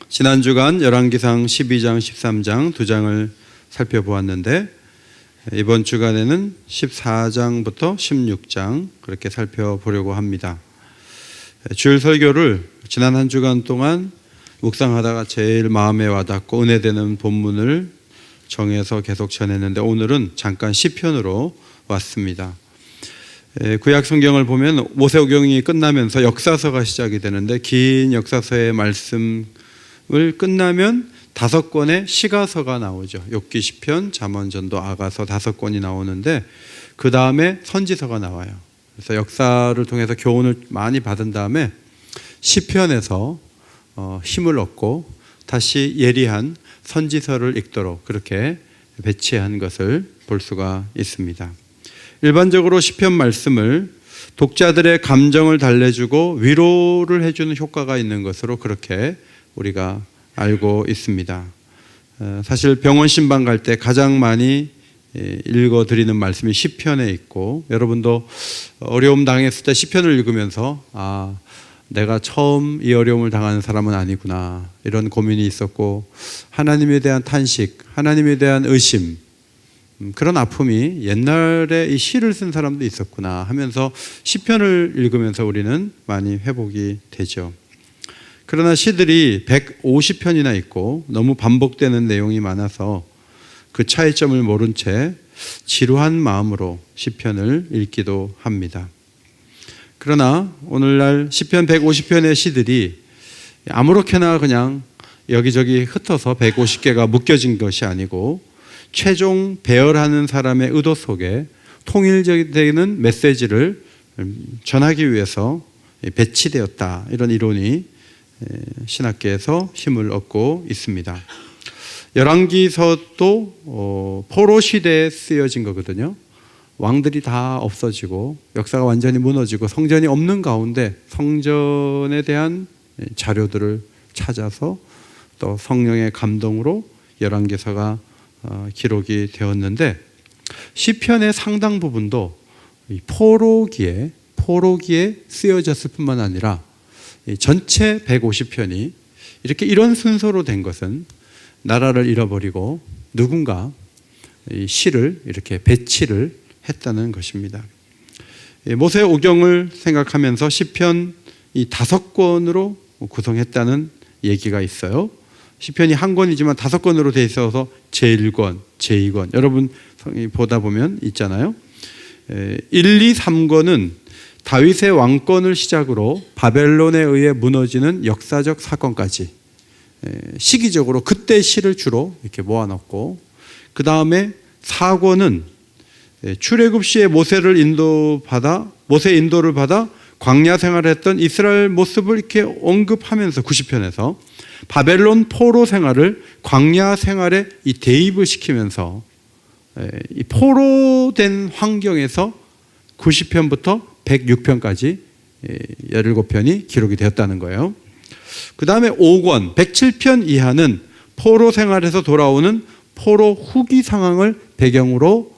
지난 주간 열왕기상 12장, 13장 두 장을 살펴보았는데 이번 주간에는 14장부터 16장 그렇게 살펴보려고 합니다. 주일 설교를 지난 한 주간 동안 묵상하다가 제일 마음에 와닿고 은혜되는 본문을 정해서 계속 전했는데 오늘은 잠깐 시편으로 왔습니다. 구약 성경을 보면 모세오경이 끝나면서 역사서가 시작이 되는데 긴 역사서의 말씀을 끝나면 5권의 시가서가 나오죠. 욥기, 시편, 잠언, 전도, 아가서 5권이 나오는데 그 다음에 선지서가 나와요. 그래서 역사를 통해서 교훈을 많이 받은 다음에 시편에서 힘을 얻고 다시 예리한 선지서를 읽도록 그렇게 배치한 것을 볼 수가 있습니다. 일반적으로 시편 말씀을 독자들의 감정을 달래주고 위로를 해주는 효과가 있는 것으로 그렇게 우리가 알고 있습니다. 사실 병원 신방 갈 때 가장 많이 읽어드리는 말씀이 시편에 있고, 여러분도 어려움 당했을 때 시편을 읽으면서 내가 처음 이 어려움을 당하는 사람은 아니구나, 이런 고민이 있었고 하나님에 대한 탄식, 하나님에 대한 의심, 그런 아픔이 옛날에 이 시를 쓴 사람도 있었구나 하면서 시편을 읽으면서 우리는 많이 회복이 되죠. 그러나 시들이 150편이나 있고 너무 반복되는 내용이 많아서 그 차이점을 모른 채 지루한 마음으로 시편을 읽기도 합니다. 그러나 오늘날 시편 150편의 시들이 아무렇게나 그냥 여기저기 흩어서 150개가 묶여진 것이 아니고 최종 배열하는 사람의 의도 속에 통일되는 메시지를 전하기 위해서 배치되었다, 이런 이론이 신학계에서 힘을 얻고 있습니다. 열왕기서도 포로 시대에 쓰여진 거거든요. 왕들이 다 없어지고 역사가 완전히 무너지고 성전이 없는 가운데 성전에 대한 자료들을 찾아서 또 성령의 감동으로 열왕기서가 기록이 되었는데, 시편의 상당 부분도 포로기에 쓰여졌을 뿐만 아니라 전체 150편이 이런 순서로 된 것은 나라를 잃어버리고 누군가 이 시를 이렇게 배치를 했다는 것입니다. 모세오경을 생각하면서 시편 이 5권으로 구성했다는 얘기가 있어요. 시편이 한 권이지만 5권으로 되어 있어서 제1권, 제2권, 여러분 보다 보면 있잖아요. 1, 2, 3권은 다윗의 왕권을 시작으로 바벨론에 의해 무너지는 역사적 사건까지 시기적으로 그때 시를 주로 이렇게 모아놨고, 그 다음에 4권은 출애굽 시에 모세 인도를 받아 광야 생활을 했던 이스라엘 모습을 이렇게 언급하면서 90편에서 바벨론 포로 생활을 광야 생활에 대입을 시키면서 이 포로된 환경에서 90편부터 106편까지 17편이 기록이 되었다는 거예요. 그 다음에 5권 107편 이하는 포로 생활에서 돌아오는 포로 후기 상황을 배경으로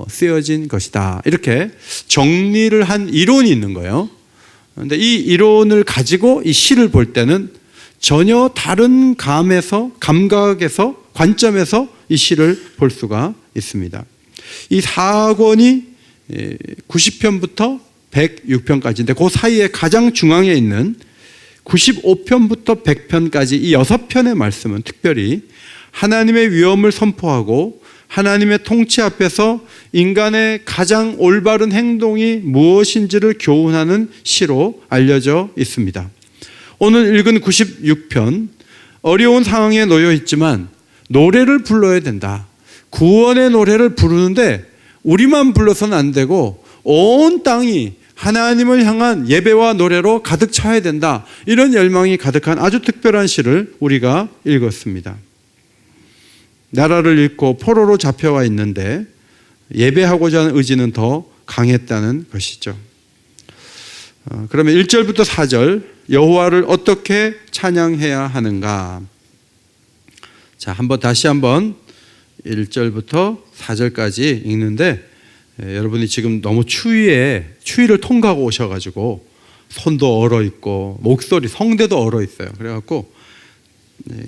쓰여진 것이다, 이렇게 정리를 한 이론이 있는 거예요. 그런데 이 이론을 가지고 이 시를 볼 때는 전혀 다른 감각에서 관점에서 이 시를 볼 수가 있습니다. 이 4권이 90편부터 106편까지인데 그 사이에 가장 중앙에 있는 95편부터 100편까지 이 6편의 말씀은 특별히 하나님의 위엄을 선포하고 하나님의 통치 앞에서 인간의 가장 올바른 행동이 무엇인지를 교훈하는 시로 알려져 있습니다. 오늘 읽은 96편, 어려운 상황에 놓여 있지만 노래를 불러야 된다. 구원의 노래를 부르는데 우리만 불러서는 안 되고 온 땅이 하나님을 향한 예배와 노래로 가득 차야 된다, 이런 열망이 가득한 아주 특별한 시를 우리가 읽었습니다. 나라를 잃고 포로로 잡혀와 있는데 예배하고자 하는 의지는 더 강했다는 것이죠. 그러면 1절부터 4절, 여호와를 어떻게 찬양해야 하는가? 자, 다시 한번 1절부터 4절까지 읽는데, 여러분이 지금 너무 추위를 통과하고 오셔가지고 손도 얼어 있고 목소리, 성대도 얼어 있어요. 그래갖고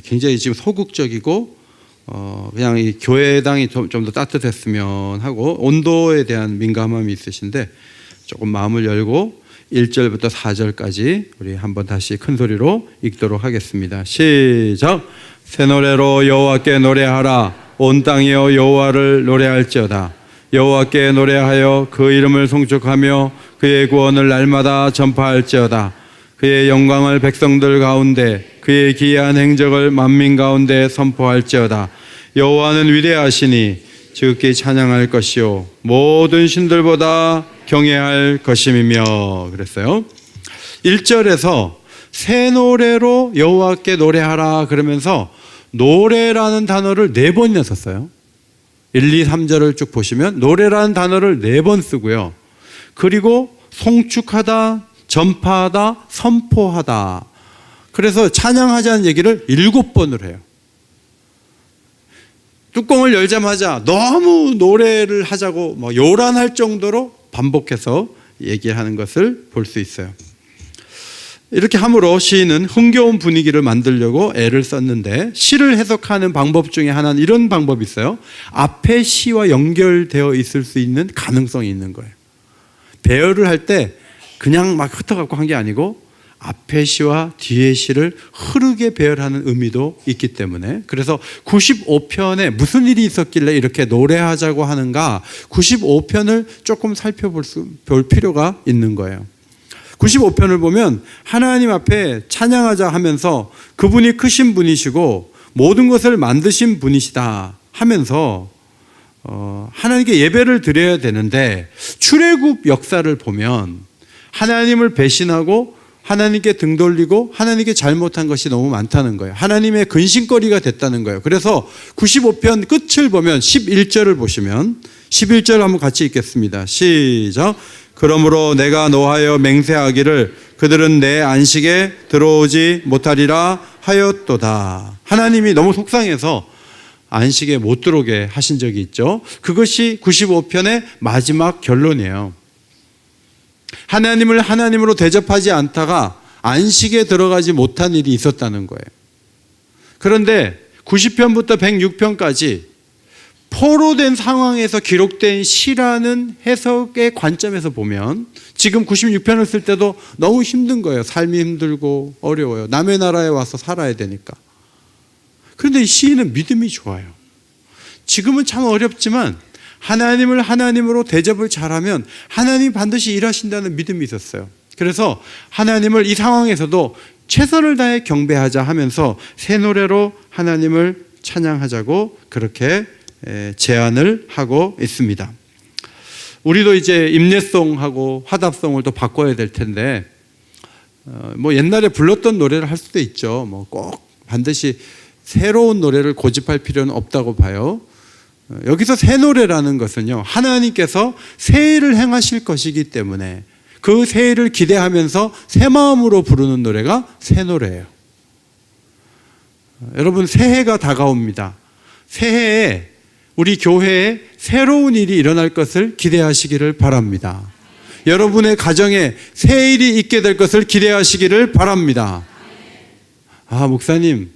굉장히 지금 소극적이고 그냥 이 교회당이 좀 더 따뜻했으면 하고 온도에 대한 민감함이 있으신데 조금 마음을 열고 1절부터 4절까지 우리 한번 다시 큰 소리로 읽도록 하겠습니다. 시작. 새 노래로 여호와께 노래하라. 온 땅이여 여호와를 노래할지어다. 여호와께 노래하여 그 이름을 송축하며 그의 구원을 날마다 전파할지어다. 그의 영광을 백성들 가운데 그의 기이한 행적을 만민 가운데 선포할지어다. 여호와는 위대하시니 지극히 찬양할 것이요 모든 신들보다 경외할 것임이며 그랬어요. 1절에서 새 노래로 여호와께 노래하라 그러면서 노래라는 단어를 4번이나 썼어요. 1, 2, 3절을 쭉 보시면 노래라는 단어를 4번 쓰고요. 그리고 송축하다, 전파하다, 선포하다. 그래서 찬양하자는 얘기를 7번을 해요. 뚜껑을 열자마자 너무 노래를 하자고 요란할 정도로 반복해서 얘기하는 것을 볼 수 있어요. 이렇게 함으로 시인은 흥겨운 분위기를 만들려고 애를 썼는데 시를 해석하는 방법 중에 하나는 이런 방법이 있어요. 앞에 시와 연결되어 있을 수 있는 가능성이 있는 거예요. 배열을 할 때 그냥 막 흩어갖고 한 게 아니고 앞에 시와 뒤에 시를 흐르게 배열하는 의미도 있기 때문에 그래서 95편에 무슨 일이 있었길래 이렇게 노래하자고 하는가 95편을 조금 살펴볼 필요가 있는 거예요. 95편을 보면 하나님 앞에 찬양하자 하면서 그분이 크신 분이시고 모든 것을 만드신 분이시다 하면서 하나님께 예배를 드려야 되는데 출애굽 역사를 보면 하나님을 배신하고 하나님께 등 돌리고 하나님께 잘못한 것이 너무 많다는 거예요. 하나님의 근심거리가 됐다는 거예요. 그래서 95편 끝을 보면 11절을 보시면 11절 한번 같이 읽겠습니다. 시작. 그러므로 내가 노하여 맹세하기를 그들은 내 안식에 들어오지 못하리라 하였도다. 하나님이 너무 속상해서 안식에 못 들어오게 하신 적이 있죠. 그것이 95편의 마지막 결론이에요. 하나님을 하나님으로 대접하지 않다가 안식에 들어가지 못한 일이 있었다는 거예요. 그런데 90편부터 106편까지 포로된 상황에서 기록된 시라는 해석의 관점에서 보면 지금 96편을 쓸 때도 너무 힘든 거예요. 삶이 힘들고 어려워요. 남의 나라에 와서 살아야 되니까. 그런데 이 시인은 믿음이 좋아요. 지금은 참 어렵지만 하나님을 하나님으로 대접을 잘하면 하나님이 반드시 일하신다는 믿음이 있었어요. 그래서 하나님을 이 상황에서도 최선을 다해 경배하자 하면서 새 노래로 하나님을 찬양하자고 그렇게 제안을 하고 있습니다. 우리도 이제 임례송하고 화답송을 또 바꿔야 될 텐데 옛날에 불렀던 노래를 할 수도 있죠. 꼭 반드시 새로운 노래를 고집할 필요는 없다고 봐요. 여기서 새 노래라는 것은요, 하나님께서 새 일을 행하실 것이기 때문에 그 새 일을 기대하면서 새 마음으로 부르는 노래가 새 노래예요. 여러분, 새해가 다가옵니다. 새해에 우리 교회에 새로운 일이 일어날 것을 기대하시기를 바랍니다. 여러분의 가정에 새 일이 있게 될 것을 기대하시기를 바랍니다. 아, 목사님,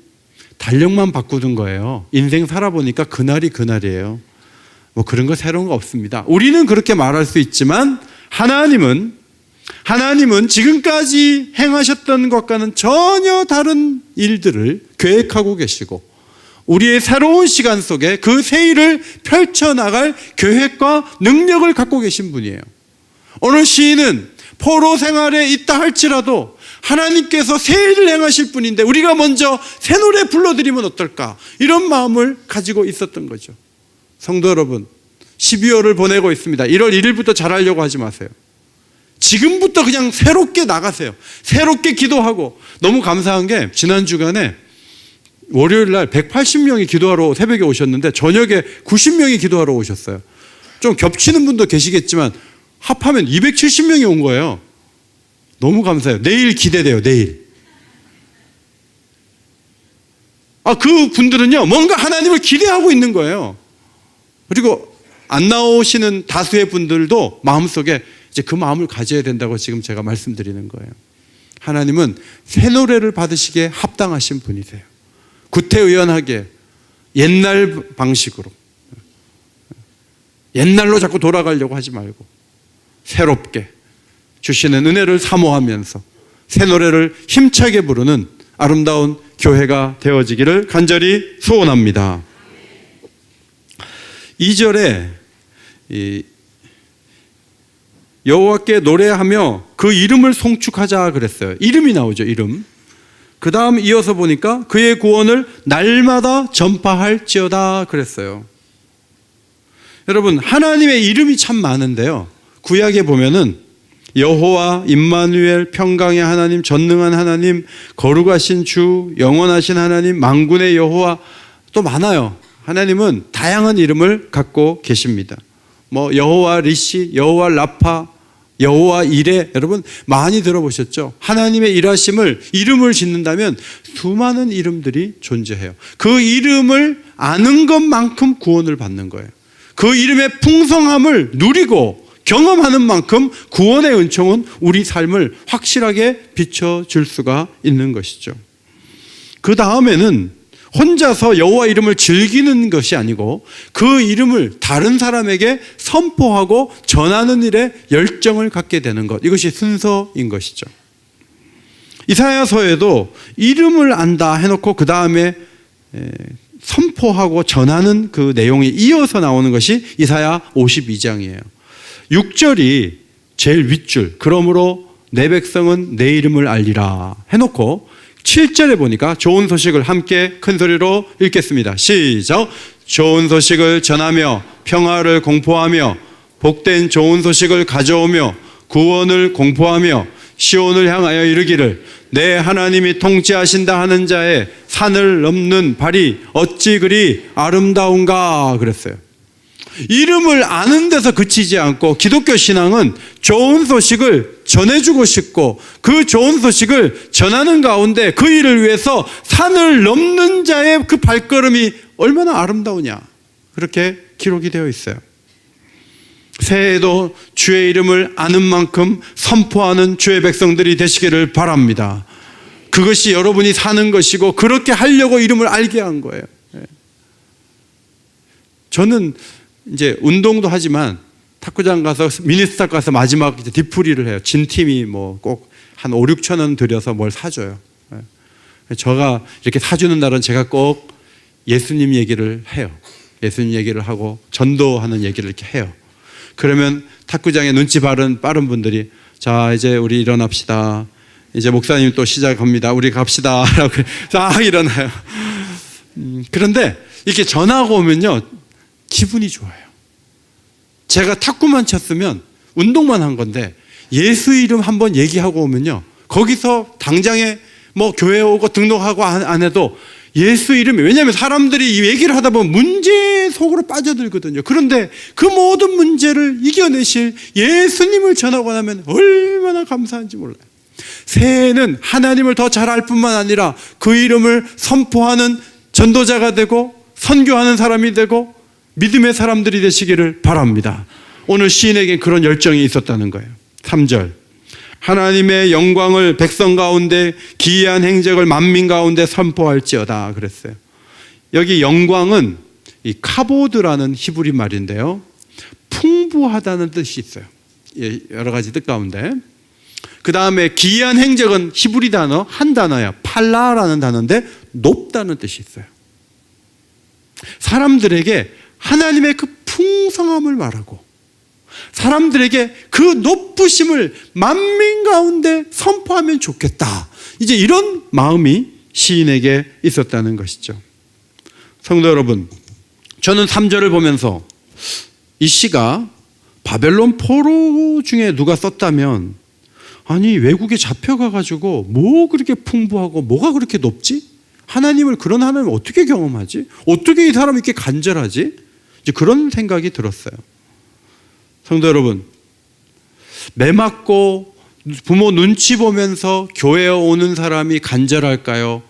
달력만 바꾸던 거예요. 인생 살아보니까 그날이 그날이에요. 그런 거 새로운 거 없습니다. 우리는 그렇게 말할 수 있지만 하나님은 지금까지 행하셨던 것과는 전혀 다른 일들을 계획하고 계시고 우리의 새로운 시간 속에 그 새 일을 펼쳐나갈 계획과 능력을 갖고 계신 분이에요. 오늘 시인은 포로 생활에 있다 할지라도 하나님께서 새 일을 행하실 분인데 우리가 먼저 새 노래 불러드리면 어떨까? 이런 마음을 가지고 있었던 거죠. 성도 여러분, 12월을 보내고 있습니다. 1월 1일부터 잘하려고 하지 마세요. 지금부터 그냥 새롭게 나가세요. 새롭게 기도하고. 너무 감사한 게 지난 주간에 월요일 날 180명이 기도하러 새벽에 오셨는데 저녁에 90명이 기도하러 오셨어요. 좀 겹치는 분도 계시겠지만 합하면 270명이 온 거예요. 너무 감사해요. 내일 기대돼요. 내일. 그 분들은요, 뭔가 하나님을 기대하고 있는 거예요. 그리고 안 나오시는 다수의 분들도 마음속에 이제 그 마음을 가져야 된다고 지금 제가 말씀드리는 거예요. 하나님은 새 노래를 받으시기에 합당하신 분이세요. 구태의연하게 옛날 방식으로, 옛날로 자꾸 돌아가려고 하지 말고 새롭게 주시는 은혜를 사모하면서 새 노래를 힘차게 부르는 아름다운 교회가 되어지기를 간절히 소원합니다. 2절에 여호와께 노래하며 그 이름을 송축하자 그랬어요. 이름이 나오죠, 이름. 그 다음 이어서 보니까 그의 구원을 날마다 전파할지어다 그랬어요. 여러분, 하나님의 이름이 참 많은데요, 구약에 보면은 여호와, 임마누엘, 평강의 하나님, 전능한 하나님, 거룩하신 주, 영원하신 하나님, 만군의 여호와, 또 많아요. 하나님은 다양한 이름을 갖고 계십니다. 뭐 여호와 리시, 여호와 라파, 여호와 이레, 여러분 많이 들어보셨죠? 하나님의 일하심을 이름을 짓는다면 수많은 이름들이 존재해요. 그 이름을 아는 것만큼 구원을 받는 거예요. 그 이름의 풍성함을 누리고 경험하는 만큼 구원의 은총은 우리 삶을 확실하게 비춰줄 수가 있는 것이죠. 그 다음에는 혼자서 여호와 이름을 즐기는 것이 아니고 그 이름을 다른 사람에게 선포하고 전하는 일에 열정을 갖게 되는 것, 이것이 순서인 것이죠. 이사야서에도 이름을 안다 해놓고 그 다음에 선포하고 전하는 그 내용이 이어서 나오는 것이 이사야 52장이에요. 6절이 제일 윗줄, 그러므로 내 백성은 내 이름을 알리라 해놓고 7절에 보니까 좋은 소식을 함께 큰 소리로 읽겠습니다. 시작. 좋은 소식을 전하며 평화를 공포하며 복된 좋은 소식을 가져오며 구원을 공포하며 시온을 향하여 이르기를 내 하나님이 통치하신다 하는 자의 산을 넘는 발이 어찌 그리 아름다운가 그랬어요. 이름을 아는 데서 그치지 않고 기독교 신앙은 좋은 소식을 전해주고 싶고 그 좋은 소식을 전하는 가운데 그 일을 위해서 산을 넘는 자의 그 발걸음이 얼마나 아름다우냐, 그렇게 기록이 되어 있어요. 새해에도 주의 이름을 아는 만큼 선포하는 주의 백성들이 되시기를 바랍니다. 그것이 여러분이 사는 것이고 그렇게 하려고 이름을 알게 한 거예요. 저는 이제 운동도 하지만 탁구장 가서 미니스탑 가서 마지막 이제 뒤풀이를 해요. 진 팀이 뭐 꼭 한 5, 6천 원 들여서 뭘 사줘요. 제가 이렇게 사주는 날은 제가 꼭 예수님 얘기를 해요. 예수님 얘기를 하고 전도하는 얘기를 이렇게 해요. 그러면 탁구장에 눈치 빠른 분들이 자 이제 우리 일어납시다. 이제 목사님 또 시작합니다. 우리 갑시다. 라고 쫙 일어나요. 그런데 이렇게 전하고 오면요 기분이 좋아요. 제가 탁구만 쳤으면 운동만 한 건데 예수 이름 한번 얘기하고 오면요 거기서 당장에 뭐 교회 오고 등록하고 안 해도 예수 이름이, 왜냐하면 사람들이 이 얘기를 하다 보면 문제 속으로 빠져들거든요. 그런데 그 모든 문제를 이겨내실 예수님을 전하고 나면 얼마나 감사한지 몰라요. 새해에는 하나님을 더 잘 알 뿐만 아니라 그 이름을 선포하는 전도자가 되고 선교하는 사람이 되고 믿음의 사람들이 되시기를 바랍니다. 오늘 시인에게 그런 열정이 있었다는 거예요. 3절, 하나님의 영광을 백성 가운데 기이한 행적을 만민 가운데 선포할지어다 그랬어요. 여기 영광은 이 카보드라는 히브리 말인데요, 풍부하다는 뜻이 있어요. 여러 가지 뜻 가운데. 그 다음에 기이한 행적은 히브리 단어 한 단어야, 팔라라는 단어인데 높다는 뜻이 있어요. 사람들에게 하나님의 그 풍성함을 말하고 사람들에게 그 높으심을 만민 가운데 선포하면 좋겠다, 이제 이런 마음이 시인에게 있었다는 것이죠. 성도 여러분, 저는 3절을 보면서 이 시가 바벨론 포로 중에 누가 썼다면 아니 외국에 잡혀가가지고 뭐 그렇게 풍부하고 뭐가 그렇게 높지? 하나님을, 그런 하나님을 어떻게 경험하지? 어떻게 이 사람이 이렇게 간절하지? 이제 그런 생각이 들었어요. 성도 여러분, 매 맞고 부모 눈치 보면서 교회에 오는 사람이 간절할까요?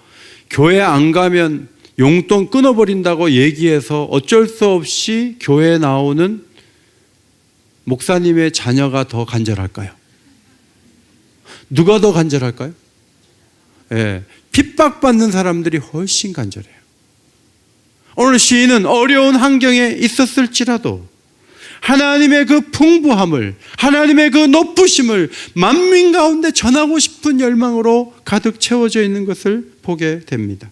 교회 안 가면 용돈 끊어버린다고 얘기해서 어쩔 수 없이 교회에 나오는 목사님의 자녀가 더 간절할까요? 누가 더 간절할까요? 예, 핍박받는 사람들이 훨씬 간절해요. 오늘 시인은 어려운 환경에 있었을지라도 하나님의 그 풍부함을, 하나님의 그 높으심을 만민 가운데 전하고 싶은 열망으로 가득 채워져 있는 것을 보게 됩니다.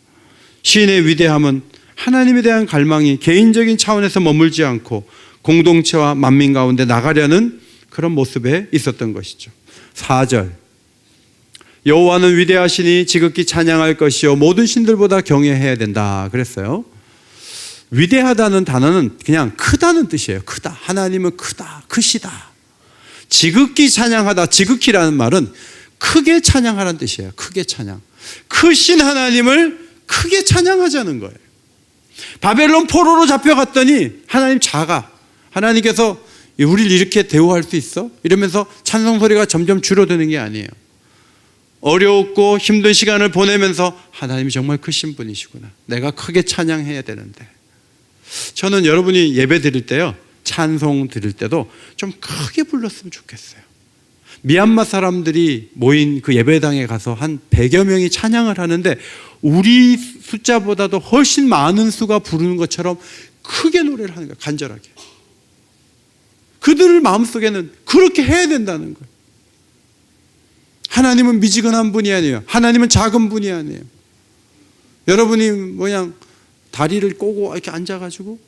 시인의 위대함은 하나님에 대한 갈망이 개인적인 차원에서 머물지 않고 공동체와 만민 가운데 나가려는 그런 모습에 있었던 것이죠. 4절, 여호와는 위대하시니 지극히 찬양할 것이요 모든 신들보다 경외해야 된다 그랬어요. 위대하다는 단어는 그냥 크다는 뜻이에요. 크다. 하나님은 크다, 크시다. 지극히 찬양하다, 지극히라는 말은 크게 찬양하라는 뜻이에요. 크게 찬양. 크신 하나님을 크게 찬양하자는 거예요. 바벨론 포로로 잡혀갔더니 하나님 작아. 하나님께서 우리를 이렇게 대우할 수 있어? 이러면서 찬송 소리가 점점 줄어드는 게 아니에요. 어려웠고 힘든 시간을 보내면서 하나님이 정말 크신 분이시구나. 내가 크게 찬양해야 되는데. 저는 여러분이 예배 드릴 때요, 찬송 드릴 때도 좀 크게 불렀으면 좋겠어요. 미얀마 사람들이 모인 그 예배당에 가서 한 100여 명이 찬양을 하는데 우리 숫자보다도 훨씬 많은 수가 부르는 것처럼 크게 노래를 하는 거예요. 간절하게. 그들 마음속에는 그렇게 해야 된다는 거예요. 하나님은 미지근한 분이 아니에요. 하나님은 작은 분이 아니에요. 여러분이 그냥 다리를 꼬고 이렇게 앉아가지고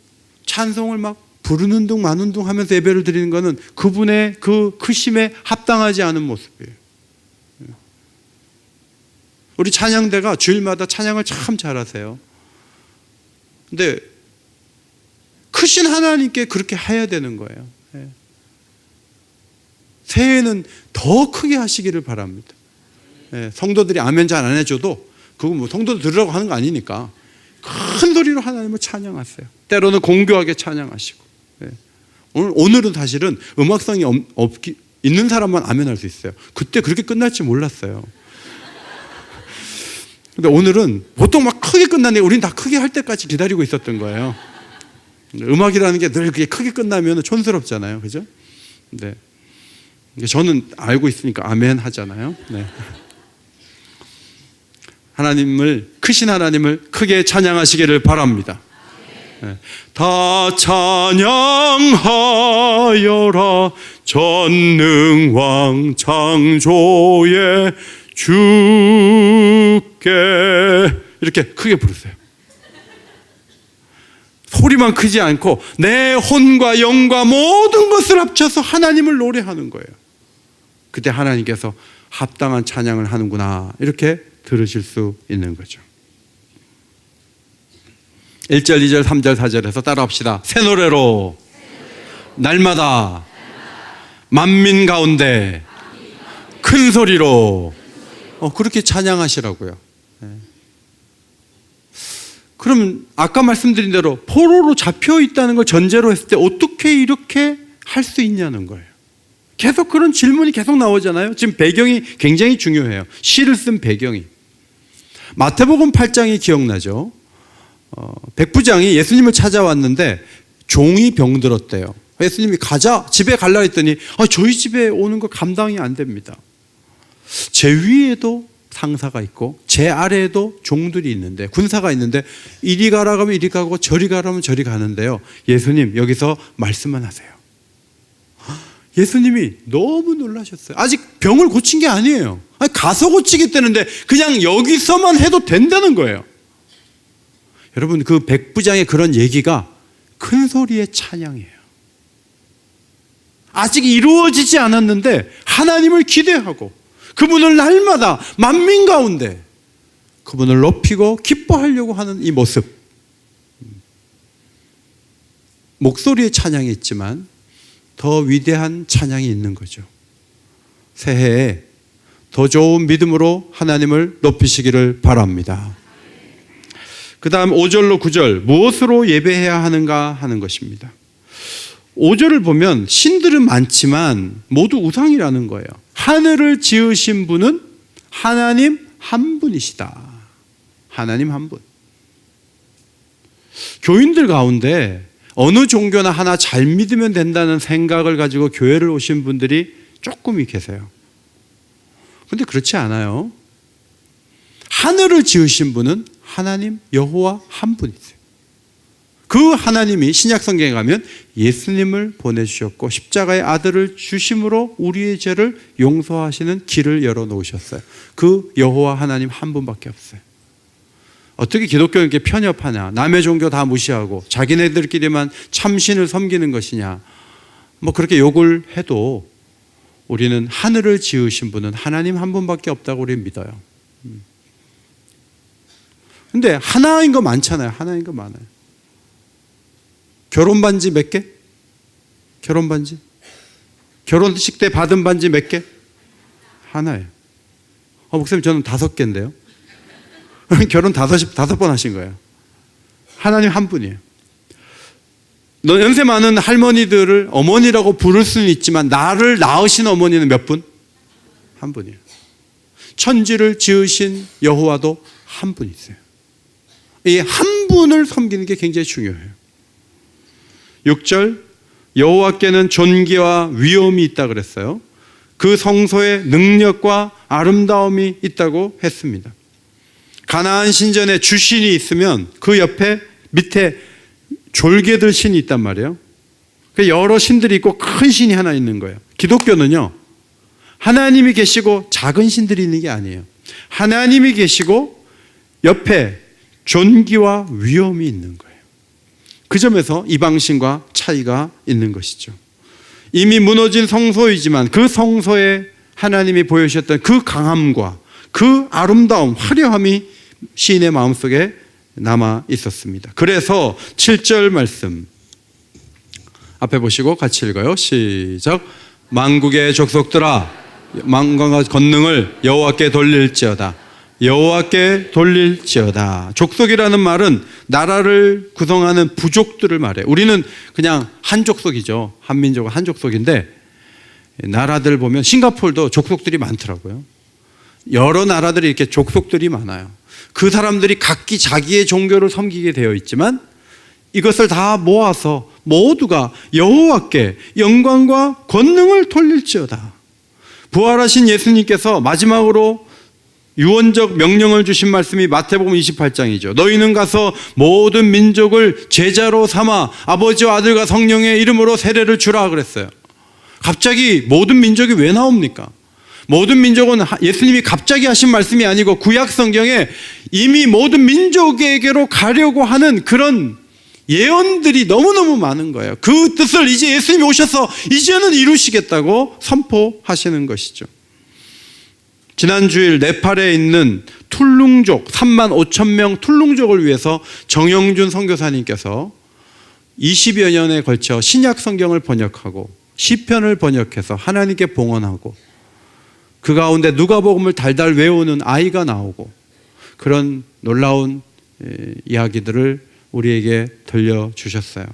찬송을 막 부르는 둥 마는 둥 하면서 예배를 드리는 것은 그분의 그 크심에 합당하지 않은 모습이에요. 우리 찬양대가 주일마다 찬양을 참 잘하세요. 근데 크신 하나님께 그렇게 해야 되는 거예요. 새해에는 더 크게 하시기를 바랍니다. 성도들이 아멘 잘 안 해줘도 그거 뭐 성도들 들으라고 하는 거 아니니까 큰 소리로 하나님을 찬양하세요. 때로는 공교하게 찬양하시고. 오늘은 사실은 음악성이 있는 사람만 아멘할 수 있어요. 그때 그렇게 끝날지 몰랐어요. 근데 오늘은 보통 막 크게 끝나는데 우리는 다 크게 할 때까지 기다리고 있었던 거예요. 음악이라는 게 늘 그렇게 크게 끝나면 촌스럽잖아요. 그죠? 네. 저는 알고 있으니까 아멘 하잖아요. 네. 하나님을, 크신 하나님을 크게 찬양하시기를 바랍니다. 네. 다 찬양하여라 전능왕 창조의 주께, 이렇게 크게 부르세요. 소리만 크지 않고 내 혼과 영과 모든 것을 합쳐서 하나님을 노래하는 거예요. 그때 하나님께서 합당한 찬양을 하는구나, 이렇게 들으실 수 있는 거죠. 1절, 2절, 3절, 4절에서 따라합시다. 새 노래로 날마다 만민 가운데 큰 소리로 그렇게 찬양하시라고요. 그럼 아까 말씀드린 대로 포로로 잡혀 있다는 걸 전제로 했을 때 어떻게 이렇게 할 수 있냐는 거예요. 계속 그런 질문이 계속 나오잖아요. 지금 배경이 굉장히 중요해요. 시를 쓴 배경이. 마태복음 8장이 기억나죠? 백부장이 예수님을 찾아왔는데 종이 병들었대요. 예수님이 가자, 집에 갈라 했더니 저희 집에 오는 거 감당이 안 됩니다. 제 위에도 상사가 있고 제 아래에도 종들이 있는데, 군사가 있는데 이리 가라 하면 이리 가고 저리 가라 하면 저리 가는데요. 예수님 여기서 말씀만 하세요. 예수님이 너무 놀라셨어요. 아직 병을 고친 게 아니에요. 가서 고치겠다는데 그냥 여기서만 해도 된다는 거예요. 여러분, 그 백부장의 그런 얘기가 큰 소리의 찬양이에요. 아직 이루어지지 않았는데 하나님을 기대하고 그분을 날마다 만민 가운데 그분을 높이고 기뻐하려고 하는 이 모습. 목소리의 찬양이 있지만 더 위대한 찬양이 있는 거죠. 새해에 더 좋은 믿음으로 하나님을 높이시기를 바랍니다. 그 다음 5절로 9절, 무엇으로 예배해야 하는가 하는 것입니다. 5절을 보면 신들은 많지만 모두 우상이라는 거예요. 하늘을 지으신 분은 하나님 한 분이시다. 하나님 한 분. 교인들 가운데 어느 종교나 하나 잘 믿으면 된다는 생각을 가지고 교회를 오신 분들이 조금 계세요. 그런데 그렇지 않아요. 하늘을 지으신 분은 하나님 여호와 한 분이세요. 그 하나님이 신약 성경에 가면 예수님을 보내주셨고 십자가의 아들을 주심으로 우리의 죄를 용서하시는 길을 열어놓으셨어요. 그 여호와 하나님 한 분밖에 없어요. 어떻게 기독교는 이렇게 편협하냐, 남의 종교 다 무시하고 자기네들끼리만 참신을 섬기는 것이냐, 뭐 그렇게 욕을 해도 우리는 하늘을 지으신 분은 하나님 한 분밖에 없다고 우리는 믿어요. 근데 하나인 거 많잖아요. 하나인 거 많아요. 결혼 반지 몇 개? 결혼 반지? 결혼식 때 받은 반지 몇 개? 하나예요. 목사님 저는 5개인데요. 결혼 5번 하신 거예요. 하나님 한 분이에요. 연세 많은 할머니들을 어머니라고 부를 수는 있지만 나를 낳으신 어머니는 몇 분? 한 분이에요. 천지를 지으신 여호와도 한 분이세요. 이 한 분을 섬기는 게 굉장히 중요해요. 6절, 여호와께는 존귀와 위엄이 있다 그랬어요. 그 성소에 능력과 아름다움이 있다고 했습니다. 가나안 신전에 주신이 있으면 그 옆에 밑에 졸개들 신이 있단 말이에요. 여러 신들이 있고 큰 신이 하나 있는 거예요. 기독교는요, 하나님이 계시고 작은 신들이 있는 게 아니에요. 하나님이 계시고 옆에 존귀와 위엄이 있는 거예요. 그 점에서 이방신과 차이가 있는 것이죠. 이미 무너진 성소이지만 그 성소에 하나님이 보여주셨던 그 강함과 그 아름다움, 화려함이 시인의 마음속에 남아 있었습니다. 그래서 7절 말씀 앞에 보시고 같이 읽어요. 시작. 만국의 족속들아, 만광과 권능을 여호와께 돌릴지어다. 여호와께 돌릴지어다. 족속이라는 말은 나라를 구성하는 부족들을 말해요. 우리는 그냥 한 족속이죠. 한민족은 한 족속인데 나라들 보면 싱가포르도 족속들이 많더라고요. 여러 나라들이 이렇게 족속들이 많아요. 그 사람들이 각기 자기의 종교를 섬기게 되어 있지만 이것을 다 모아서 모두가 여호와께 영광과 권능을 돌릴지어다. 부활하신 예수님께서 마지막으로 유언적 명령을 주신 말씀이 마태복음 28장이죠. 너희는 가서 모든 민족을 제자로 삼아 아버지와 아들과 성령의 이름으로 세례를 주라 그랬어요. 갑자기 모든 민족이 왜 나옵니까? 모든 민족은 예수님이 갑자기 하신 말씀이 아니고 구약 성경에 이미 모든 민족에게로 가려고 하는 그런 예언들이 너무너무 많은 거예요. 그 뜻을 이제 예수님이 오셔서 이제는 이루시겠다고 선포하시는 것이죠. 지난 주일 네팔에 있는 툴룽족 3만 5천 명 툴룽족을 위해서 정영준 선교사님께서 20여 년에 걸쳐 신약 성경을 번역하고 시편을 번역해서 하나님께 봉헌하고 그 가운데 누가복음을 달달 외우는 아이가 나오고 그런 놀라운 이야기들을 우리에게 들려주셨어요.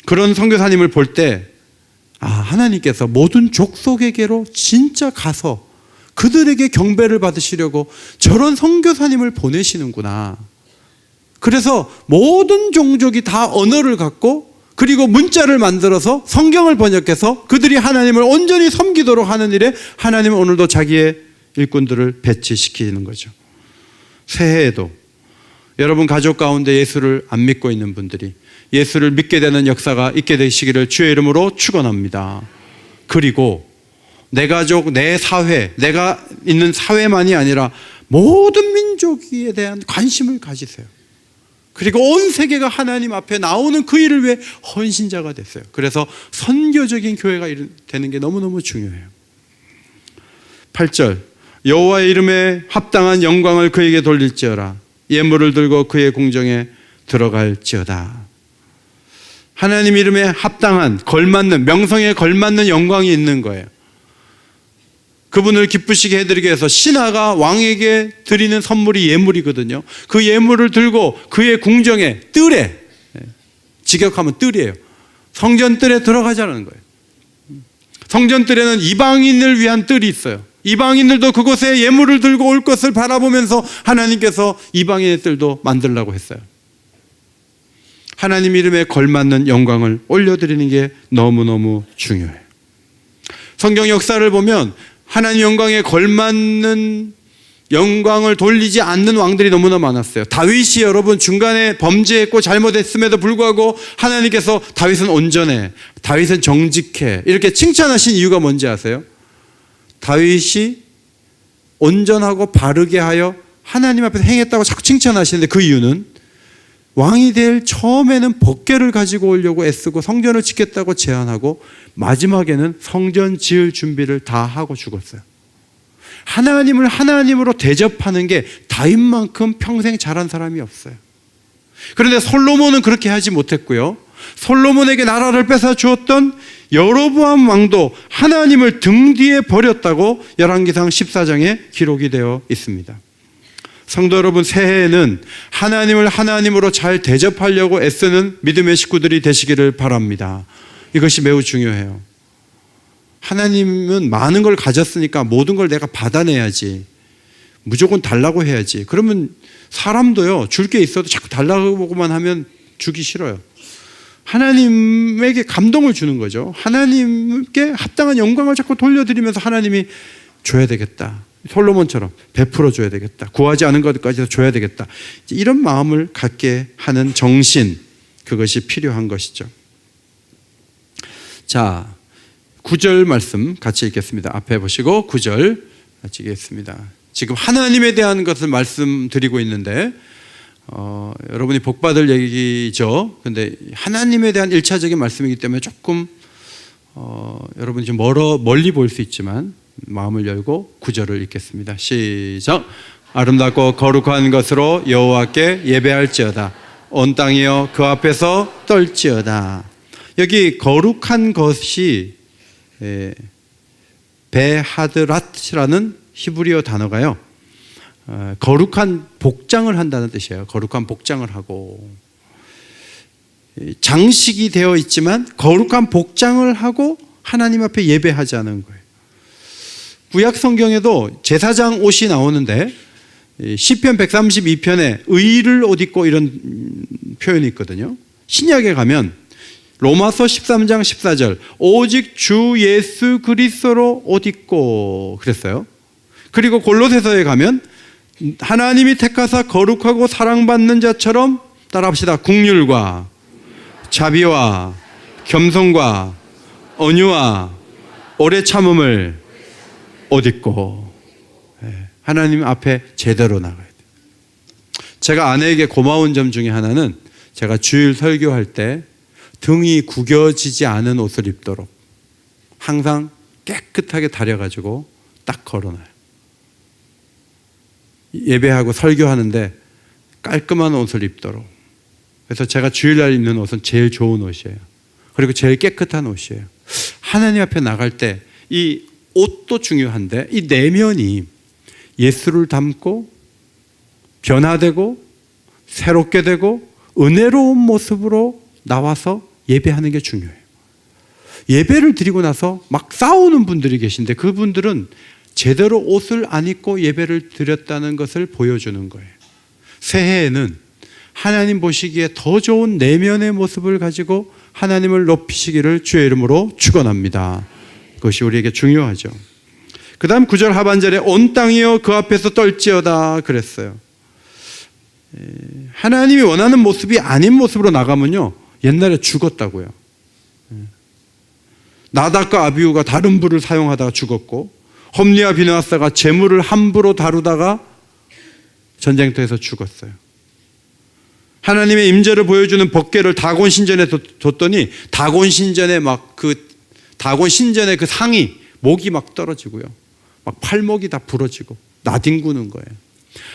그런 선교사님을 볼 때 하나님께서 모든 족속에게로 진짜 가서 그들에게 경배를 받으시려고 저런 선교사님을 보내시는구나. 그래서 모든 종족이 다 언어를 갖고 그리고 문자를 만들어서 성경을 번역해서 그들이 하나님을 온전히 섬기도록 하는 일에 하나님은 오늘도 자기의 일꾼들을 배치시키는 거죠. 새해에도 여러분 가족 가운데 예수를 안 믿고 있는 분들이 예수를 믿게 되는 역사가 있게 되시기를 주의 이름으로 축원합니다. 그리고 내 가족, 내 사회, 내가 있는 사회만이 아니라 모든 민족에 대한 관심을 가지세요. 그리고 온 세계가 하나님 앞에 나오는 그 일을 위해 헌신자가 됐어요. 그래서 선교적인 교회가 되는 게 너무너무 중요해요. 8절, 여호와의 이름에 합당한 영광을 그에게 돌릴지어다. 예물을 들고 그의 궁정에 들어갈지어다. 하나님 이름에 합당한, 걸맞는, 명성에 걸맞는 영광이 있는 거예요. 그분을 기쁘시게 해드리기 위해서 신하가 왕에게 드리는 선물이 예물이거든요. 그 예물을 들고 그의 궁정에, 뜰에, 직역하면 뜰이에요. 성전 뜰에 들어가자는 거예요. 성전 뜰에는 이방인을 위한 뜰이 있어요. 이방인들도 그곳에 예물을 들고 올 것을 바라보면서 하나님께서 이방인의 뜰도 만들라고 했어요. 하나님 이름에 걸맞는 영광을 올려드리는 게 너무너무 중요해요. 성경 역사를 보면 하나님 영광에 걸맞는 영광을 돌리지 않는 왕들이 너무나 많았어요. 다윗이 여러분 중간에 범죄했고 잘못했음에도 불구하고 하나님께서 다윗은 온전해, 다윗은 정직해 이렇게 칭찬하신 이유가 뭔지 아세요? 다윗이 온전하고 바르게 하여 하나님 앞에서 행했다고 자꾸 칭찬하시는데 그 이유는 왕이 될 처음에는 법궤를 가지고 오려고 애쓰고 성전을 짓겠다고 제안하고 마지막에는 성전 지을 준비를 다 하고 죽었어요. 하나님을 하나님으로 대접하는 게 다윗만큼 평생 잘한 사람이 없어요. 그런데 솔로몬은 그렇게 하지 못했고요. 솔로몬에게 나라를 뺏어 주었던 여로보암 왕도 하나님을 등 뒤에 버렸다고 열왕기상 14장에 기록이 되어 있습니다. 성도 여러분, 새해에는 하나님을 하나님으로 잘 대접하려고 애쓰는 믿음의 식구들이 되시기를 바랍니다. 이것이 매우 중요해요. 하나님은 많은 걸 가졌으니까 모든 걸 내가 받아내야지, 무조건 달라고 해야지. 그러면 사람도요, 줄 게 있어도 자꾸 달라고만 하면 주기 싫어요. 하나님에게 감동을 주는 거죠. 하나님께 합당한 영광을 자꾸 돌려드리면서 하나님이 줘야 되겠다, 솔로몬처럼 베풀어 줘야 되겠다, 구하지 않은 것까지도 줘야 되겠다, 이런 마음을 갖게 하는 정신, 그것이 필요한 것이죠. 자, 9절 말씀 같이 읽겠습니다. 앞에 보시고 9절 같이 읽겠습니다. 지금 하나님에 대한 것을 말씀드리고 있는데 여러분이 복받을 얘기죠. 근데 하나님에 대한 1차적인 말씀이기 때문에 조금 여러분이 좀 멀리 보일 수 있지만 마음을 열고 9절을 읽겠습니다. 시작. 아름답고 거룩한 것으로 여호와께 예배할지어다. 온 땅이여 그 앞에서 떨지어다. 여기 거룩한 것이 베하드랏이라는 히브리어 단어가요, 거룩한 복장을 한다는 뜻이에요. 거룩한 복장을 하고, 장식이 되어 있지만 거룩한 복장을 하고 하나님 앞에 예배하자는 거예요. 구약 성경에도 제사장 옷이 나오는데 시편 132편에 의를 옷 입고 이런 표현이 있거든요. 신약에 가면 로마서 13장 14절 오직 주 예수 그리스도로 옷 입고 그랬어요. 그리고 골로새서에 가면 하나님이 택하사 거룩하고 사랑받는 자처럼, 따라합시다, 긍휼과 자비와 겸손과 온유와 오래 참음을 옷 입고 하나님 앞에 제대로 나가야 돼요. 제가 아내에게 고마운 점 중에 하나는 제가 주일 설교할 때 등이 구겨지지 않은 옷을 입도록 항상 깨끗하게 다려가지고 딱 걸어놔요. 예배하고 설교하는데 깔끔한 옷을 입도록. 그래서 제가 주일날 입는 옷은 제일 좋은 옷이에요. 그리고 제일 깨끗한 옷이에요. 하나님 앞에 나갈 때 이 옷도 중요한데 이 내면이 예수를 담고 변화되고 새롭게 되고 은혜로운 모습으로 나와서 예배하는 게 중요해요. 예배를 드리고 나서 막 싸우는 분들이 계신데 그분들은 제대로 옷을 안 입고 예배를 드렸다는 것을 보여주는 거예요. 새해에는 하나님 보시기에 더 좋은 내면의 모습을 가지고 하나님을 높이시기를 주의 이름으로 축원합니다. 그것이 우리에게 중요하죠. 그 다음 9절 하반절에 온 땅이여 그 앞에서 떨지어다 그랬어요. 하나님이 원하는 모습이 아닌 모습으로 나가면요, 옛날에 죽었다고요. 나답과 아비후가 다른 불을 사용하다가 죽었고, 홈리와 비느하스가 재물을 함부로 다루다가 전쟁터에서 죽었어요. 하나님의 임재를 보여주는 법궤를 다곤 신전에 뒀더니 다곤 신전에 다곤 신전의 그 상이 목이 막 떨어지고요, 막 팔목이 다 부러지고 나뒹구는 거예요.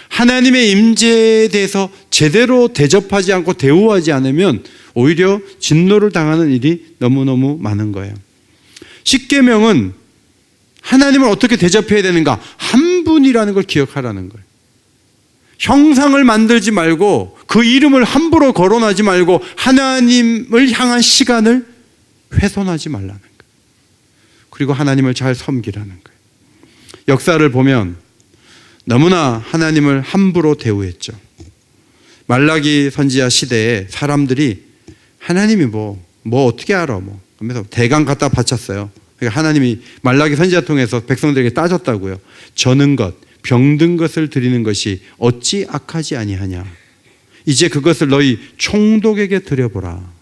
하나님의 임재에 대해서 제대로 대접하지 않고 대우하지 않으면 오히려 진노를 당하는 일이 너무너무 많은 거예요. 십계명은 하나님을 어떻게 대접해야 되는가, 한 분이라는 걸 기억하라는 거예요. 형상을 만들지 말고 그 이름을 함부로 거론하지 말고 하나님을 향한 시간을 훼손하지 말라는 거예요. 그리고 하나님을 잘 섬기라는 거예요. 역사를 보면 너무나 하나님을 함부로 대우했죠. 말라기 선지자 시대에 사람들이 하나님이 뭐 어떻게 알아 하면서 대강 갖다 바쳤어요. 그러니까 하나님이 말라기 선지자 통해서 백성들에게 따졌다고요. 저는 것, 병든 것을 드리는 것이 어찌 악하지 아니하냐. 이제 그것을 너희 총독에게 드려보라.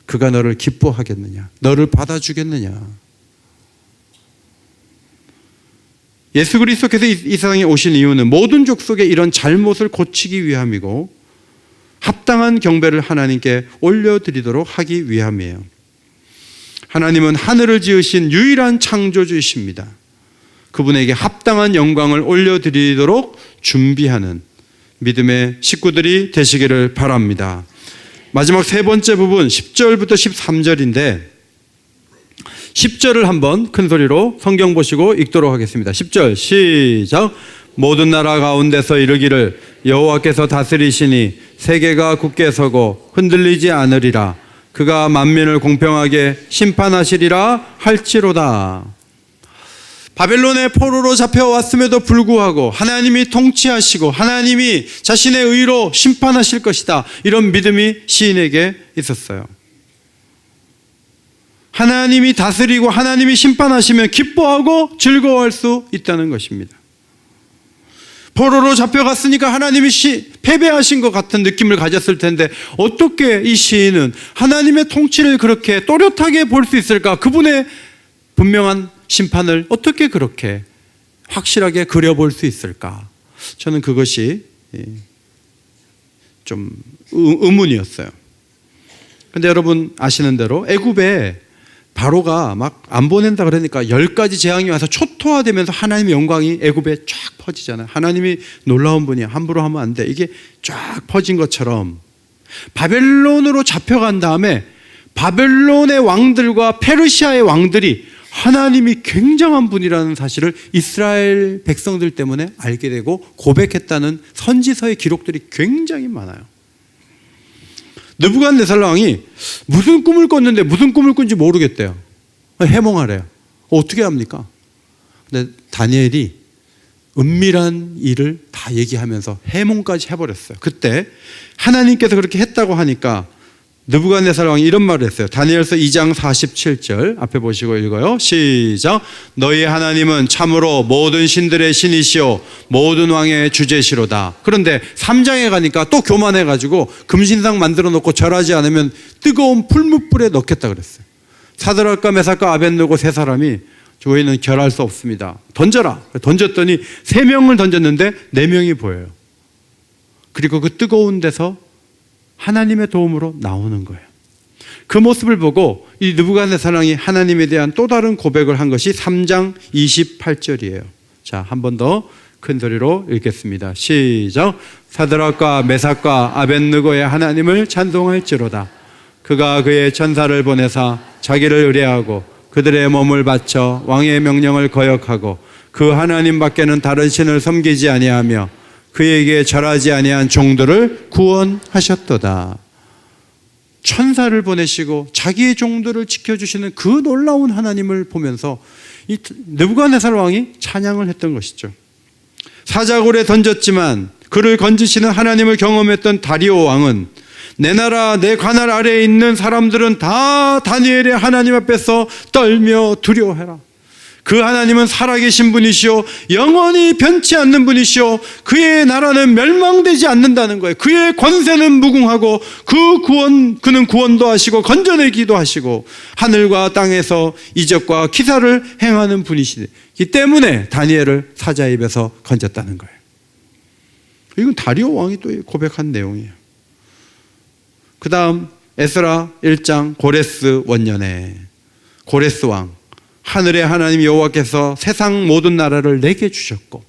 그가 너를 기뻐하겠느냐, 너를 받아주겠느냐. 예수 그리스도께서 이 세상에 오신 이유는 모든 족속의 이런 잘못을 고치기 위함이고 합당한 경배를 하나님께 올려드리도록 하기 위함이에요. 하나님은 하늘을 지으신 유일한 창조주이십니다. 그분에게 합당한 영광을 올려드리도록 준비하는 믿음의 식구들이 되시기를 바랍니다. 마지막 세 번째 부분 10절부터 13절인데 10절을 한번 큰 소리로 성경 보시고 읽도록 하겠습니다. 10절 시작. 모든 나라 가운데서 이르기를 여호와께서 다스리시니 세계가 굳게 서고 흔들리지 않으리라. 그가 만민을 공평하게 심판하시리라 할지로다. 바벨론의 포로로 잡혀왔음에도 불구하고 하나님이 통치하시고 하나님이 자신의 의로 심판하실 것이다. 이런 믿음이 시인에게 있었어요. 하나님이 다스리고 하나님이 심판하시면 기뻐하고 즐거워할 수 있다는 것입니다. 포로로 잡혀갔으니까 하나님이 패배하신 것 같은 느낌을 가졌을 텐데 어떻게 이 시인은 하나님의 통치를 그렇게 또렷하게 볼 수 있을까? 그분의 분명한 심판을 어떻게 그렇게 확실하게 그려볼 수 있을까? 저는 그것이 좀 의문이었어요. 근데 여러분 아시는 대로 애굽에 바로가 막 안 보낸다 그러니까 10가지 재앙이 와서 초토화되면서 하나님의 영광이 애굽에 쫙 퍼지잖아요. 하나님이 놀라운 분이야. 함부로 하면 안 돼. 이게 쫙 퍼진 것처럼 바벨론으로 잡혀간 다음에 바벨론의 왕들과 페르시아의 왕들이 하나님이 굉장한 분이라는 사실을 이스라엘 백성들 때문에 알게 되고 고백했다는 선지서의 기록들이 굉장히 많아요. 느부갓네살 왕이 무슨 꿈을 꿨는데 무슨 꿈을 꾼지 모르겠대요. 해몽하래요. 어떻게 합니까? 근데 다니엘이 은밀한 일을 다 얘기하면서 해몽까지 해버렸어요. 그때 하나님께서 그렇게 했다고 하니까 느부갓네살 왕이 이런 말을 했어요. 다니엘서 2장 47절 앞에 보시고 읽어요. 시작. 너희 하나님은 참으로 모든 신들의 신이시오 모든 왕의 주제시로다. 그런데 3장에 가니까 또 교만해가지고 금신상 만들어 놓고 절하지 않으면 뜨거운 풀무불에 넣겠다 그랬어요. 사드락과 메삭과 아벳느고 세 사람이 저희는 결할 수 없습니다. 던져라. 던졌더니 3명을 던졌는데 4명이 보여요. 그리고 그 뜨거운 데서 하나님의 도움으로 나오는 거예요. 그 모습을 보고 이 느부갓네살 왕이 하나님에 대한 또 다른 고백을 한 것이 3장 28절이에요. 자, 한 번 더 큰 소리로 읽겠습니다. 시작. 사드락과 메삭과 아벳느고의 하나님을 찬송할지로다. 그가 그의 천사를 보내사 자기를 의뢰하고 그들의 몸을 바쳐 왕의 명령을 거역하고 그 하나님 밖에는 다른 신을 섬기지 아니하며 그에게 절하지 아니한 종들을 구원하셨도다. 천사를 보내시고 자기의 종들을 지켜주시는 그 놀라운 하나님을 보면서 이 느부갓네살 왕이 찬양을 했던 것이죠. 사자굴에 던졌지만 그를 건지시는 하나님을 경험했던 다리오 왕은 내 나라 내 관할 아래에 있는 사람들은 다 다니엘의 하나님 앞에서 떨며 두려워해라. 그 하나님은 살아계신 분이시오 영원히 변치 않는 분이시오 그의 나라는 멸망되지 않는다는 거예요. 그의 권세는 무궁하고 그는 구원도 하시고 건져내기도 하시고 하늘과 땅에서 이적과 기사를 행하는 분이시기 때문에 다니엘을 사자 입에서 건졌다는 거예요. 이건 다리오 왕이 또 고백한 내용이에요. 그 다음 에스라 1장 고레스 원년에 고레스 왕 하늘의 하나님 여호와께서 세상 모든 나라를 내게 주셨고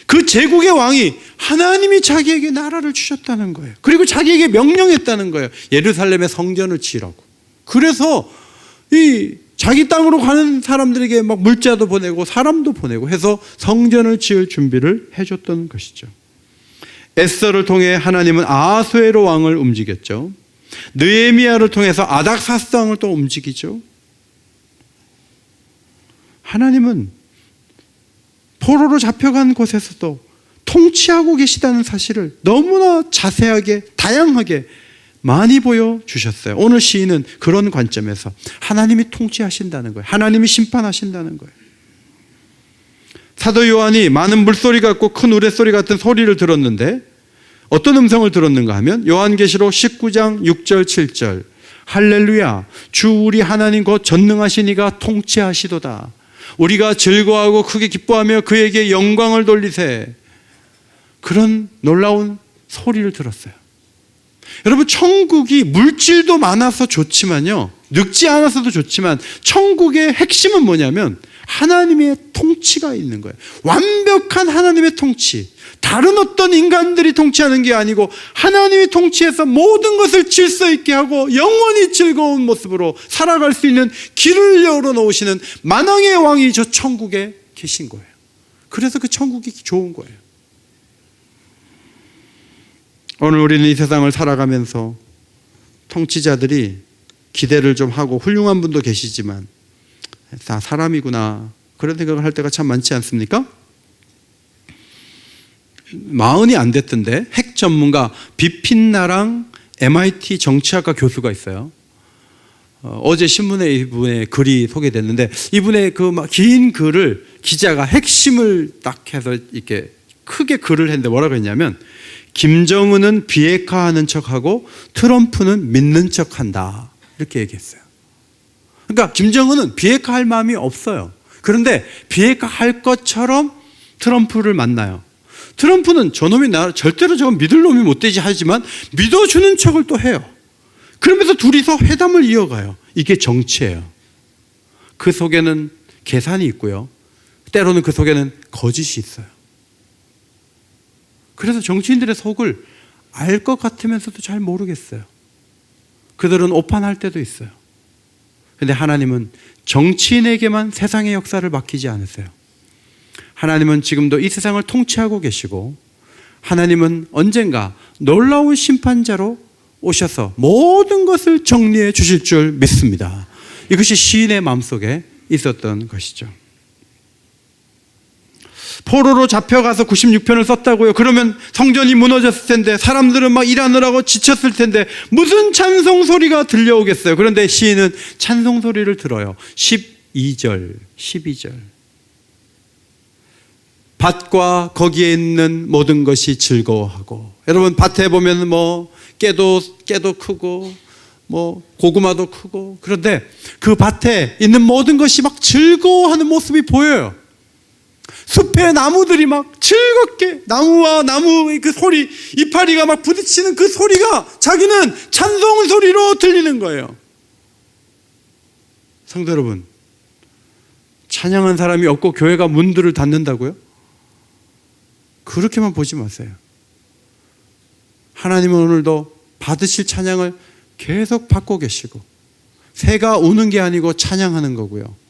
그 제국의 왕이 하나님이 자기에게 나라를 주셨다는 거예요. 그리고 자기에게 명령했다는 거예요. 예루살렘에 성전을 지으라고. 그래서 이 자기 땅으로 가는 사람들에게 막 물자도 보내고 사람도 보내고 해서 성전을 지을 준비를 해줬던 것이죠. 에스더를 통해 하나님은 아하수에로 왕을 움직였죠. 느헤미야를 통해서 아닥사스 왕을 또 움직이죠. 하나님은 포로로 잡혀간 곳에서도 통치하고 계시다는 사실을 너무나 자세하게 다양하게 많이 보여주셨어요. 오늘 시인은 그런 관점에서 하나님이 통치하신다는 거예요. 하나님이 심판하신다는 거예요. 사도 요한이 많은 물소리 같고 큰 우레소리 같은 소리를 들었는데 어떤 음성을 들었는가 하면 요한계시록 19장 6절 7절 할렐루야 주 우리 하나님 곧 전능하신 이가 통치하시도다. 우리가 즐거워하고 크게 기뻐하며 그에게 영광을 돌리세. 그런 놀라운 소리를 들었어요. 여러분, 천국이 물질도 많아서 좋지만요, 늙지 않아서도 좋지만 천국의 핵심은 뭐냐면 하나님의 통치가 있는 거예요. 완벽한 하나님의 통치. 다른 어떤 인간들이 통치하는 게 아니고 하나님이 통치해서 모든 것을 질서 있게 하고 영원히 즐거운 모습으로 살아갈 수 있는 길을 열어놓으시는 만왕의 왕이 저 천국에 계신 거예요. 그래서 그 천국이 좋은 거예요. 오늘 우리는 이 세상을 살아가면서 통치자들이 기대를 좀 하고 훌륭한 분도 계시지만 다 사람이구나 그런 생각을 할 때가 참 많지 않습니까? 마흔이 안 됐던데 핵 전문가 비핀나랑 MIT 정치학과 교수가 있어요. 어제 신문에 이분의 글이 소개됐는데 이분의 그 긴 글을 기자가 핵심을 딱 해서 이렇게 크게 글을 했는데 뭐라고 했냐면 김정은은 비핵화하는 척하고 트럼프는 믿는 척한다 이렇게 얘기했어요. 그러니까 김정은은 비핵화할 마음이 없어요. 그런데 비핵화할 것처럼 트럼프를 만나요. 트럼프는 저놈이 나 절대로 저건 믿을 놈이 못 되지 하지만 믿어주는 척을 또 해요. 그러면서 둘이서 회담을 이어가요. 이게 정치예요. 그 속에는 계산이 있고요, 때로는 그 속에는 거짓이 있어요. 그래서 정치인들의 속을 알 것 같으면서도 잘 모르겠어요. 그들은 오판할 때도 있어요. 그런데 하나님은 정치인에게만 세상의 역사를 맡기지 않으세요. 하나님은 지금도 이 세상을 통치하고 계시고 하나님은 언젠가 놀라운 심판자로 오셔서 모든 것을 정리해 주실 줄 믿습니다. 이것이 시인의 마음속에 있었던 것이죠. 포로로 잡혀가서 96편을 썼다고요. 그러면 성전이 무너졌을 텐데 사람들은 막 일하느라고 지쳤을 텐데 무슨 찬송 소리가 들려오겠어요. 그런데 시인은 찬송 소리를 들어요. 12절 밭과 거기에 있는 모든 것이 즐거워하고, 여러분 밭에 보면 뭐 깨도 크고 뭐 고구마도 크고, 그런데 그 밭에 있는 모든 것이 막 즐거워하는 모습이 보여요. 숲의 나무들이 막 즐겁게 나무와 나무의 그 소리, 이파리가 막 부딪히는 그 소리가 자기는 찬송 소리로 들리는 거예요. 성도 여러분, 찬양한 사람이 없고 교회가 문들을 닫는다고요? 그렇게만 보지 마세요. 하나님은 오늘도 받으실 찬양을 계속 받고 계시고, 새가 우는 게 아니고 찬양하는 거고요.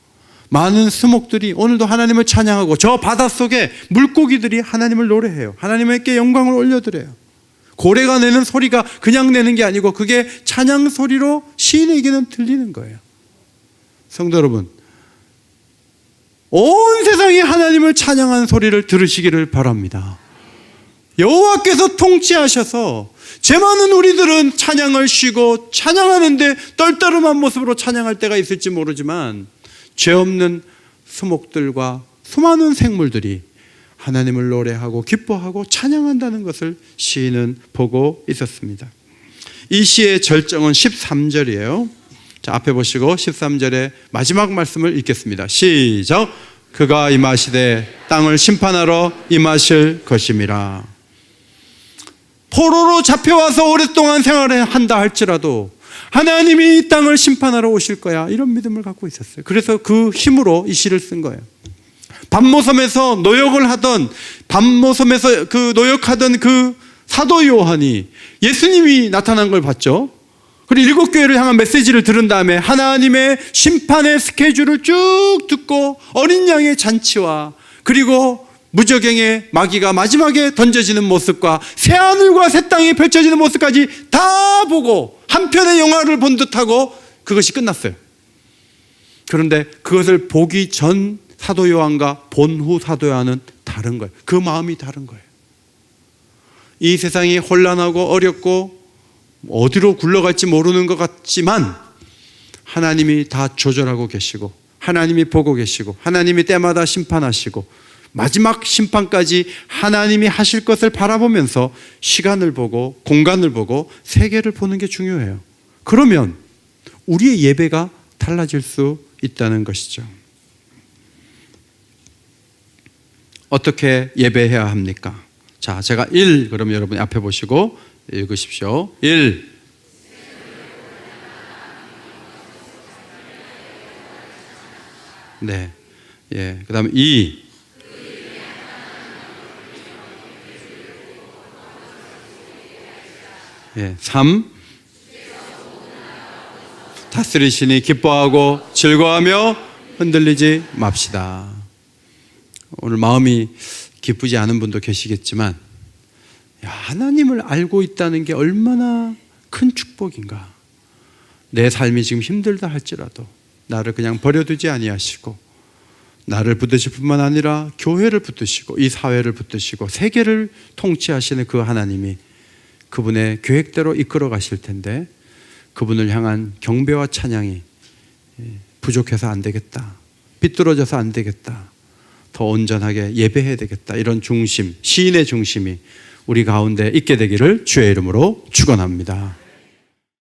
많은 수목들이 오늘도 하나님을 찬양하고 저 바닷속에 물고기들이 하나님을 노래해요. 하나님께 영광을 올려드려요. 고래가 내는 소리가 그냥 내는 게 아니고 그게 찬양 소리로 시인에게는 들리는 거예요. 성도 여러분, 온 세상이 하나님을 찬양하는 소리를 들으시기를 바랍니다. 여호와께서 통치하셔서 죄 많은 우리들은 찬양을 쉬고 찬양하는데 떨떠름한 모습으로 찬양할 때가 있을지 모르지만 죄 없는 수목들과 수많은 생물들이 하나님을 노래하고 기뻐하고 찬양한다는 것을 시인은 보고 있었습니다. 이 시의 절정은 13절이에요. 자, 앞에 보시고 13절의 마지막 말씀을 읽겠습니다. 시작. 그가 임하시되 땅을 심판하러 임하실 것임이라. 포로로 잡혀와서 오랫동안 생활을 한다 할지라도 하나님이 이 땅을 심판하러 오실 거야, 이런 믿음을 갖고 있었어요. 그래서 그 힘으로 이 시를 쓴 거예요. 밤모섬에서 노역을 하던, 밤모섬에서 그 노역하던 그 사도 요한이 예수님이 나타난 걸 봤죠. 그리고 7교회를 향한 메시지를 들은 다음에 하나님의 심판의 스케줄을 쭉 듣고 어린 양의 잔치와 그리고 무저갱의 마귀가 마지막에 던져지는 모습과 새하늘과 새 땅이 펼쳐지는 모습까지 다 보고 한 편의 영화를 본 듯하고 그것이 끝났어요. 그런데 그것을 보기 전 사도 요한과 본 후 사도 요한은 다른 거예요. 그 마음이 다른 거예요. 이 세상이 혼란하고 어렵고 어디로 굴러갈지 모르는 것 같지만 하나님이 다 조절하고 계시고 하나님이 보고 계시고 하나님이 때마다 심판하시고 마지막 심판까지 하나님이 하실 것을 바라보면서 시간을 보고 공간을 보고 세계를 보는 게 중요해요. 그러면 우리의 예배가 달라질 수 있다는 것이죠. 어떻게 예배해야 합니까? 자, 제가 1, 그러면 여러분이 앞에 보시고 읽으십시오. 1. 네. 예. 그다음에 2. 예. 3. 다스리시니 기뻐하고 즐거워하며 흔들리지 맙시다. 오늘 마음이 기쁘지 않은 분도 계시겠지만, 야, 하나님을 알고 있다는 게 얼마나 큰 축복인가. 내 삶이 지금 힘들다 할지라도 나를 그냥 버려두지 아니하시고 나를 붙드실 뿐만 아니라 교회를 붙드시고 이 사회를 붙드시고 세계를 통치하시는 그 하나님이 그분의 계획대로 이끌어 가실 텐데, 그분을 향한 경배와 찬양이 부족해서 안 되겠다, 삐뚤어져서 안 되겠다, 더 온전하게 예배해야 되겠다, 이런 중심, 시인의 중심이 우리 가운데 있게 되기를 주의 이름으로 축원합니다.